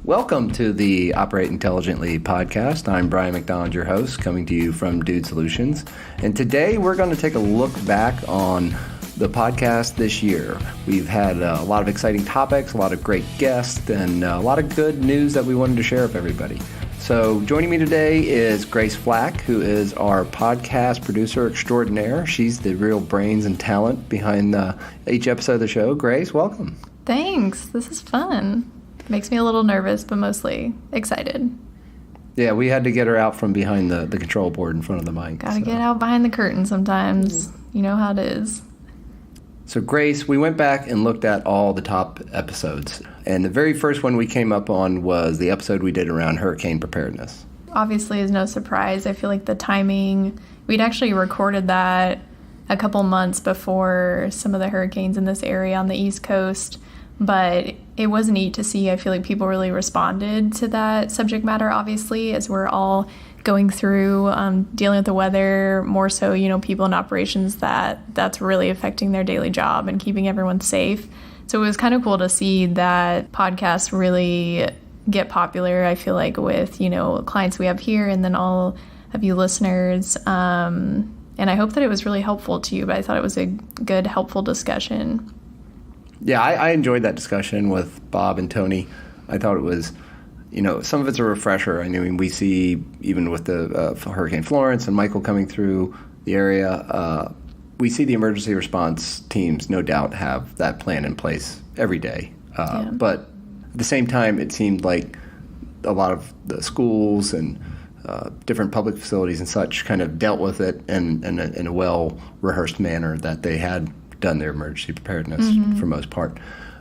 Welcome to the Operate Intelligently podcast. I'm Brian McDonald, your host, coming to you from Dude Solutions. And today we're going to take a look back on the podcast this year. We've had a lot of exciting topics, a lot of great guests, and a lot of good news that we wanted to share with everybody. So joining me today is Grace Flack, who is our podcast producer extraordinaire. She's the real brains and talent behind each episode of the show. Grace, welcome. Thanks. This is fun. Makes me a little nervous, but mostly excited. Yeah, we had to get her out from behind the control board in front of the mic. Gotta get out behind the curtain sometimes. You know how it is. So Grace, we went back and looked at all the top episodes. And the very first one we came up on was the episode we did around hurricane preparedness. Obviously, is no surprise. I feel like the timing, we'd actually recorded that a couple months before some of the hurricanes in this area on the East Coast. But it was neat to see. I feel like people really responded to that subject matter, obviously, as we're all going through dealing with the weather, more so, people in operations that's really affecting their daily job and keeping everyone safe. So it was kind of cool to see that podcasts really get popular, I feel like, with, clients we have here and then all of you listeners. And I hope that it was really helpful to you, but I thought it was a good, helpful discussion. Yeah, I enjoyed that discussion with Bob and Tony. I thought it was, some of it's a refresher. I mean, we see, even with the Hurricane Florence and Michael coming through the area, we see the emergency response teams, no doubt, have that plan in place every day. But at the same time, it seemed like a lot of the schools and different public facilities and such kind of dealt with it in a well-rehearsed manner, that they had done their emergency preparedness for most part.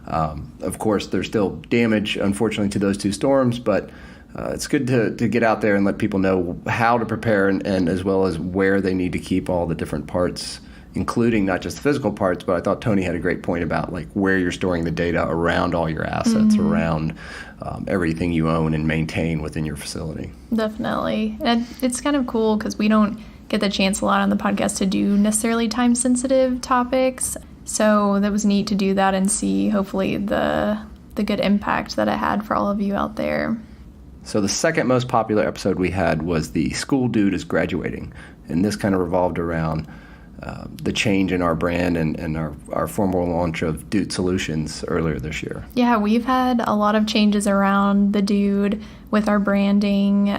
Of course, there's still damage, unfortunately, to those two storms, but it's good to get out there and let people know how to prepare and as well as where they need to keep all the different parts, including not just the physical parts, but I thought Tony had a great point about like where you're storing the data around all your assets, around everything you own and maintain within your facility. Definitely. And it's kind of cool because we don't get the chance a lot on the podcast to do necessarily time-sensitive topics. So that was neat to do that and see, hopefully, the good impact that it had for all of you out there. So the second most popular episode we had was the School Dude is Graduating. And this kind of revolved around the change in our brand and our formal launch of Dude Solutions earlier this year. Yeah, we've had a lot of changes around the Dude with our branding.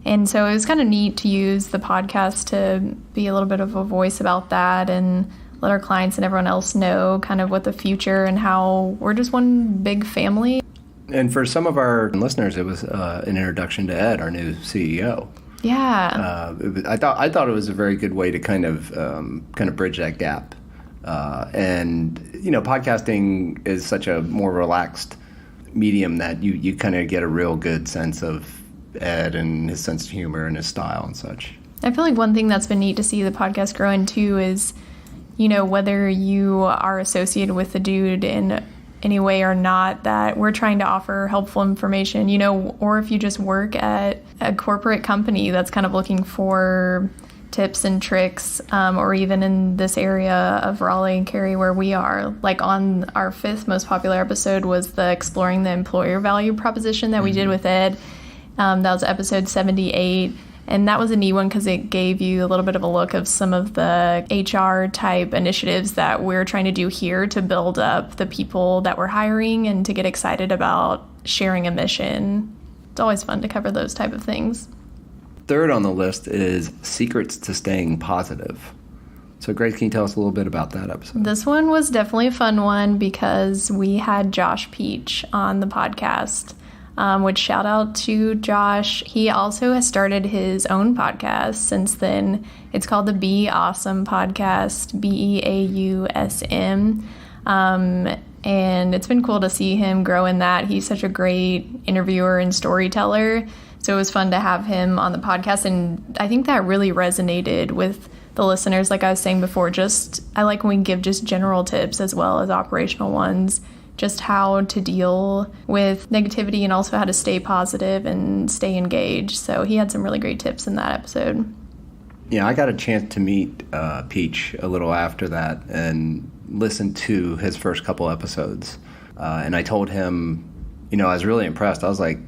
And so it was kind of neat to use the podcast to be a little bit of a voice about that and let our clients and everyone else know kind of what the future and how we're just one big family. And for some of our listeners, it was an introduction to Ed, our new CEO. Yeah. I thought it was a very good way to kind of bridge that gap. And podcasting is such a more relaxed medium that you kind of get a real good sense of Ed and his sense of humor and his style and such. I feel like one thing that's been neat to see the podcast grow into is, whether you are associated with the Dude in any way or not, that we're trying to offer helpful information, or if you just work at a corporate company that's kind of looking for tips and tricks, or even in this area of Raleigh and Cary where we are. Like on our fifth most popular episode was the Exploring the Employer Value Proposition that we did with Ed. That was episode 78, and that was a neat one because it gave you a little bit of a look of some of the HR type initiatives that we're trying to do here to build up the people that we're hiring and to get excited about sharing a mission. It's always fun to cover those type of things. Third on the list is Secrets to Staying Positive. So Grace, can you tell us a little bit about that episode? This one was definitely a fun one because we had Josh Peach on the podcast. Which shout out to Josh. He also has started his own podcast since then. It's called the Be Awesome Podcast, BEAUSM. And it's been cool to see him grow in that. He's such a great interviewer and storyteller. So it was fun to have him on the podcast. And I think that really resonated with the listeners. Like I was saying before, I like when we give just general tips as well as operational ones. Just how to deal with negativity and also how to stay positive and stay engaged. So he had some really great tips in that episode. Yeah, I got a chance to meet Peach a little after that and listen to his first couple episodes. And I told him I was really impressed. I was like,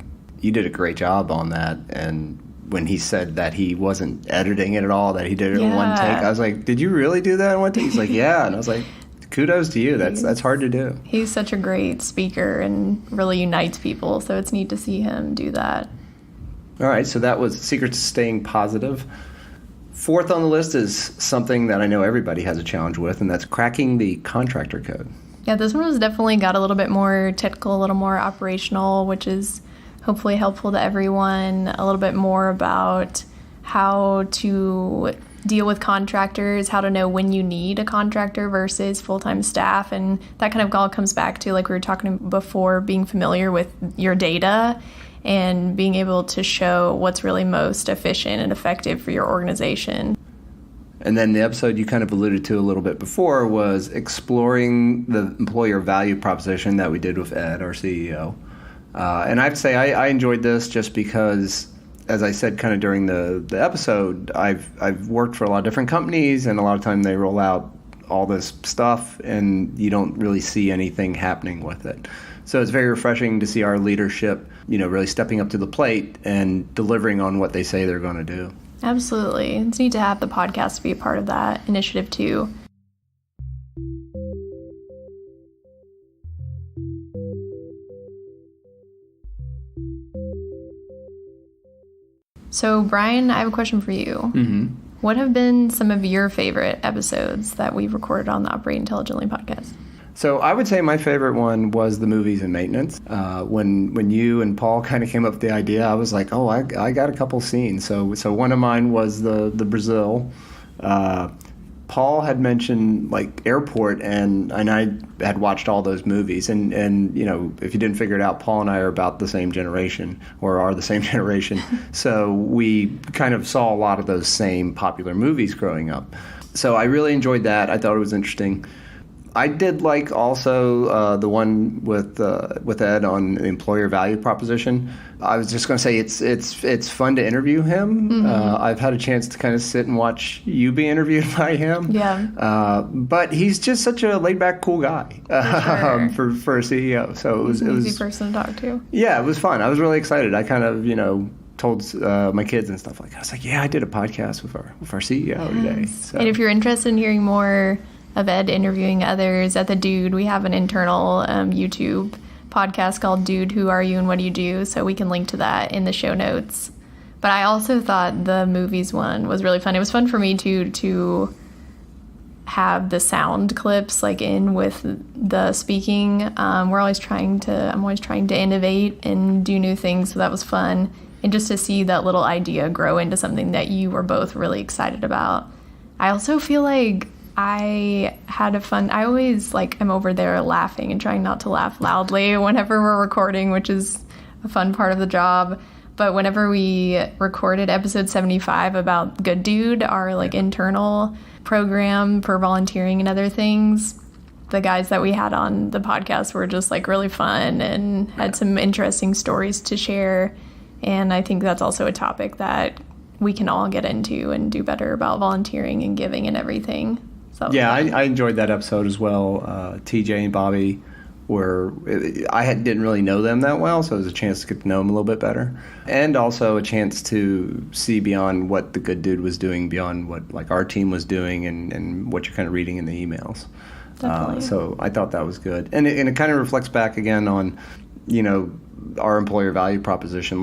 you did a great job on that. And when he said that he wasn't editing it at all, that he did it in one take, I was like, did you really do that in one take? He's like, yeah. And I was like, kudos to you. That's hard to do. He's such a great speaker and really unites people, so it's neat to see him do that. All right, so that was Secrets to Staying Positive. Fourth on the list is something that I know everybody has a challenge with, and that's cracking the contractor code. Yeah, this one was definitely got a little bit more technical, a little more operational, which is hopefully helpful to everyone. A little bit more about how to deal with contractors, how to know when you need a contractor versus full-time staff. And that kind of all comes back to, like we were talking before, being familiar with your data and being able to show what's really most efficient and effective for your organization. And then the episode you kind of alluded to a little bit before was exploring the employer value proposition that we did with Ed, our CEO. And I have to say I enjoyed this just because, as I said kind of during the episode, I've worked for a lot of different companies, and a lot of time they roll out all this stuff and you don't really see anything happening with it. So it's very refreshing to see our leadership, really stepping up to the plate and delivering on what they say they're going to do. Absolutely. It's neat to have the podcast be a part of that initiative too. So, Brian, I have a question for you. Mm-hmm. What have been some of your favorite episodes that we've recorded on the Operate Intelligently podcast? So I would say my favorite one was the movies and maintenance. When you and Paul kind of came up with the idea, I was like, oh, I got a couple scenes. So one of mine was the Brazil. Paul had mentioned like Airport, and I had watched all those movies. And if you didn't figure it out, Paul and I are about the same generation, or are the same generation. So we kind of saw a lot of those same popular movies growing up. So I really enjoyed that. I thought it was interesting. I did like also the one with Ed on the employer value proposition. I was just going to say it's fun to interview him. Mm-hmm. I've had a chance to kind of sit and watch you be interviewed by him. Yeah. But he's just such a laid back, cool guy for a CEO. So it was an easy person to talk to. Yeah, it was fun. I was really excited. I kind of told my kids and stuff like that. I was like, yeah, I did a podcast with our CEO today. So. And if you're interested in hearing more of Ed interviewing others at The Dude, we have an internal YouTube podcast called Dude, Who Are You and What Do You Do? So we can link to that in the show notes. But I also thought the movies one was really fun. It was fun for me to have the sound clips like in with the speaking. I'm always trying to innovate and do new things, so that was fun. And just to see that little idea grow into something that you were both really excited about. I also feel like I always I'm over there laughing and trying not to laugh loudly whenever we're recording, which is a fun part of the job. But whenever we recorded episode 75 about Good Dude, our internal program for volunteering and other things, the guys that we had on the podcast were just really fun and had some interesting stories to share. And I think that's also a topic that we can all get into and do better about volunteering and giving and everything. So, yeah, I enjoyed that episode as well. TJ and Bobby didn't really know them that well, so it was a chance to get to know them a little bit better. And also a chance to see beyond what the Good Dude was doing, beyond what our team was doing and what you're kind of reading in the emails. So I thought that was good. And it kind of reflects back again on, our employer value proposition.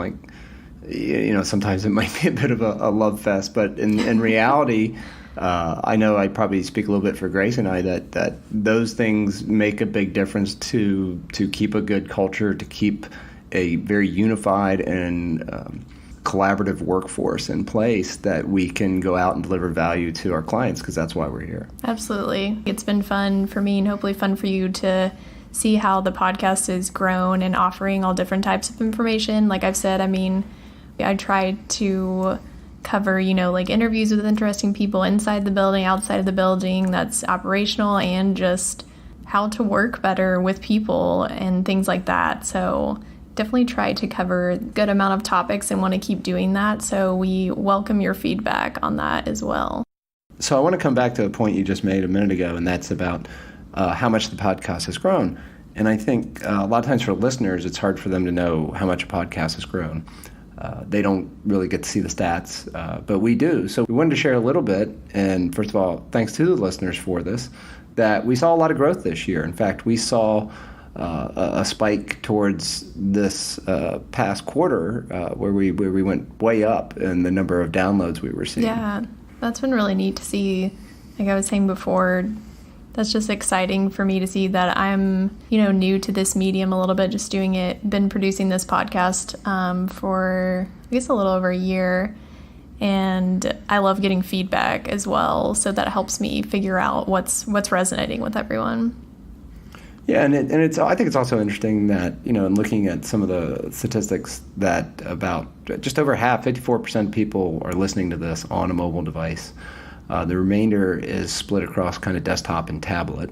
Sometimes it might be a bit of a love fest, but in reality, I know I probably speak a little bit for Grace and I that those things make a big difference to keep a good culture, to keep a very unified and collaborative workforce in place, that we can go out and deliver value to our clients, because that's why we're here. Absolutely. It's been fun for me and hopefully fun for you to see how the podcast has grown and offering all different types of information. Like I've said, I tried to cover, interviews with interesting people inside the building, outside of the building, that's operational, and just how to work better with people and things like that. So definitely try to cover a good amount of topics and want to keep doing that. So we welcome your feedback on that as well. So I want to come back to a point you just made a minute ago, and that's about how much the podcast has grown. And I think a lot of times for listeners, it's hard for them to know how much a podcast has grown. They don't really get to see the stats, but we do. So we wanted to share a little bit. And first of all, thanks to the listeners for this, that we saw a lot of growth this year. In fact, we saw a spike towards this past quarter where we went way up in the number of downloads we were seeing. Yeah, that's been really neat to see. Like I was saying before, that's just exciting for me to see that I'm, new to this medium a little bit, just been producing this podcast for, I guess, a little over a year. And I love getting feedback as well. So that helps me figure out what's resonating with everyone. Yeah, and I think it's also interesting that, in looking at some of the statistics, that about just over half, 54% of people are listening to this on a mobile device. The remainder is split across kind of desktop and tablet.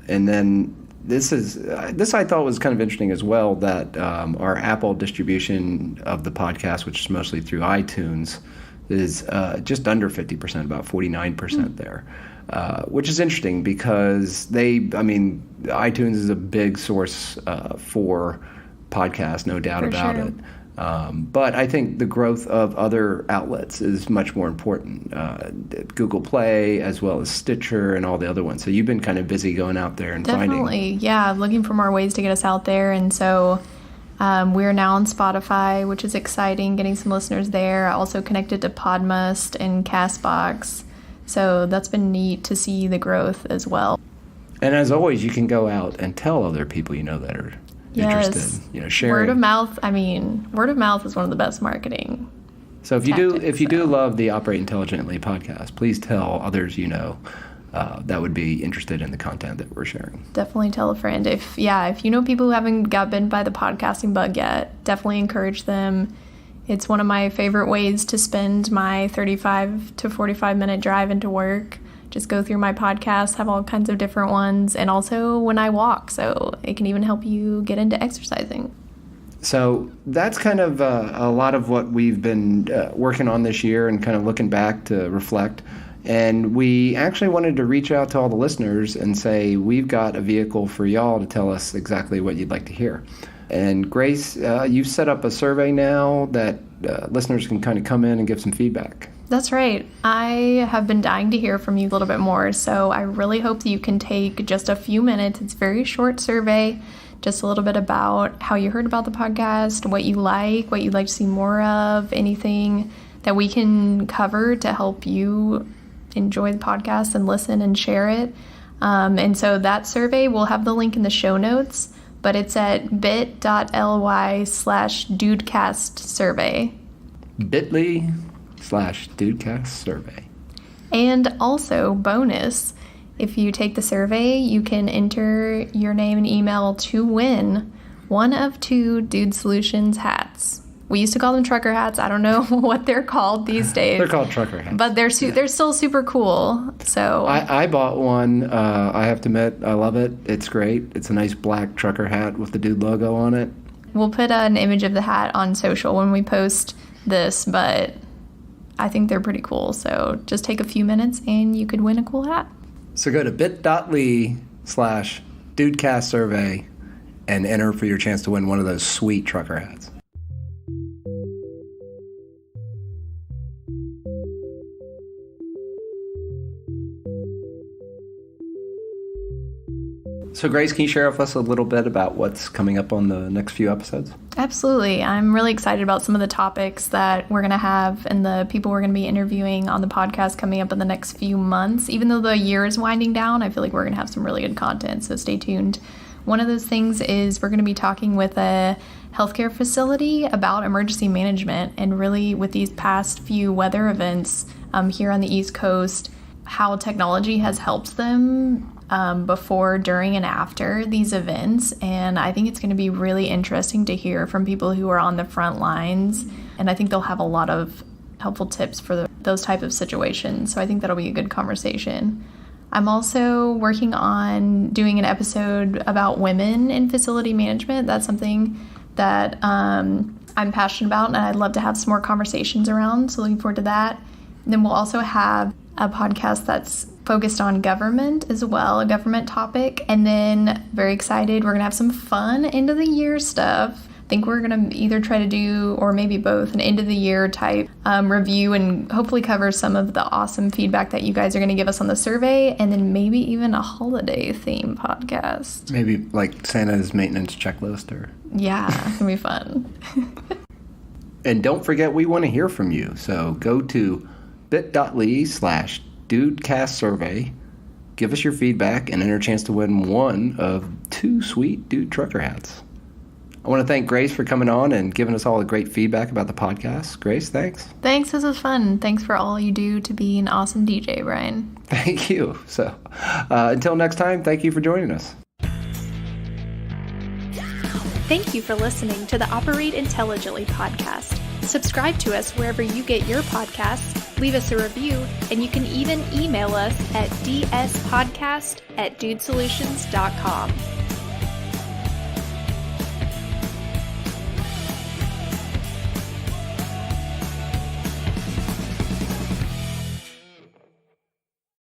And then this I thought was kind of interesting as well, that our Apple distribution of the podcast, which is mostly through iTunes, is just under 50%, about 49% there. Which is interesting because iTunes is a big source for podcasts, no doubt about it. But I think the growth of other outlets is much more important. Google Play, as well as Stitcher and all the other ones. So you've been kind of busy going out there and finding. Yeah, looking for more ways to get us out there. And so we're now on Spotify, which is exciting, getting some listeners there. Also connected to Podmust and CastBox. So that's been neat to see the growth as well. And as always, you can go out and tell other people that are interested. Sharing. Word of mouth. Word of mouth is one of the best marketing. So if you do love the Operate Intelligently podcast, please tell others that would be interested in the content that we're sharing. Definitely tell a friend. If you know people who haven't got bitten by the podcasting bug yet, definitely encourage them. It's one of my favorite ways to spend my 35 to 45 minute drive into work. Just go through my podcasts, have all kinds of different ones, and also when I walk. So it can even help you get into exercising. So that's kind of a lot of what we've been working on this year and kind of looking back to reflect. And we actually wanted to reach out to all the listeners and say, we've got a vehicle for y'all to tell us exactly what you'd like to hear. And Grace, you've set up a survey now that listeners can kind of come in and give some feedback. That's right. I have been dying to hear from you a little bit more, so I really hope that you can take just a few minutes. It's a very short survey, just a little bit about how you heard about the podcast, what you'd like to see more of, anything that we can cover to help you enjoy the podcast and listen and share it. And so that survey, we'll have the link in the show notes, but it's at bit.ly/dudecastsurvey. bit.ly/dudecastsurvey. And also, bonus, if you take the survey, you can enter your name and email to win one of 2 Dude Solutions hats. We used to call them trucker hats. I don't know what they're called these days. They're called trucker hats. But they're still super cool. So I bought one. I have to admit, I love it. It's great. It's a nice black trucker hat with the Dude logo on it. We'll put an image of the hat on social when we post this, but I think they're pretty cool. So just take a few minutes and you could win a cool hat. So go to bit.ly/dudecastsurvey and enter for your chance to win one of those sweet trucker hats. So Grace, can you share with us a little bit about what's coming up on the next few episodes? Absolutely. I'm really excited about some of the topics that we're going to have and the people we're going to be interviewing on the podcast coming up in the next few months. Even though the year is winding down, I feel like we're going to have some really good content, so stay tuned. One of those things is we're going to be talking with a healthcare facility about emergency management, and really with these past few weather events here on the East Coast, how technology has helped them before, during, and after these events. And I think it's going to be really interesting to hear from people who are on the front lines, and I think they'll have a lot of helpful tips for those type of situations. So I think that'll be a good conversation. I'm also working on doing an episode about women in facility management. That's something that I'm passionate about, and I'd love to have some more conversations around, so looking forward to that. And then we'll also have a podcast that's focused on government as well, a government topic. And then very excited, we're going to have some fun end of the year stuff. I think we're going to either try to do, or maybe both, an end of the year type review and hopefully cover some of the awesome feedback that you guys are going to give us on the survey, and then maybe even a holiday theme podcast. Maybe like Santa's maintenance checklist or... Yeah, it's going to be fun. And don't forget, we want to hear from you. So go to bit.ly/dudecastsurvey. Give us your feedback and enter a chance to win one of 2 sweet Dude Trucker hats. I want to thank Grace for coming on and giving us all the great feedback about the podcast. Grace, thanks. Thanks, this was fun. Thanks for all you do to be an awesome DJ, Brian. Thank you. So until next time, thank you for joining us. Thank you for listening to the Operate Intelligently podcast. Subscribe to us wherever you get your podcasts, leave us a review, and you can even email us at dspodcast@dudesolutions.com.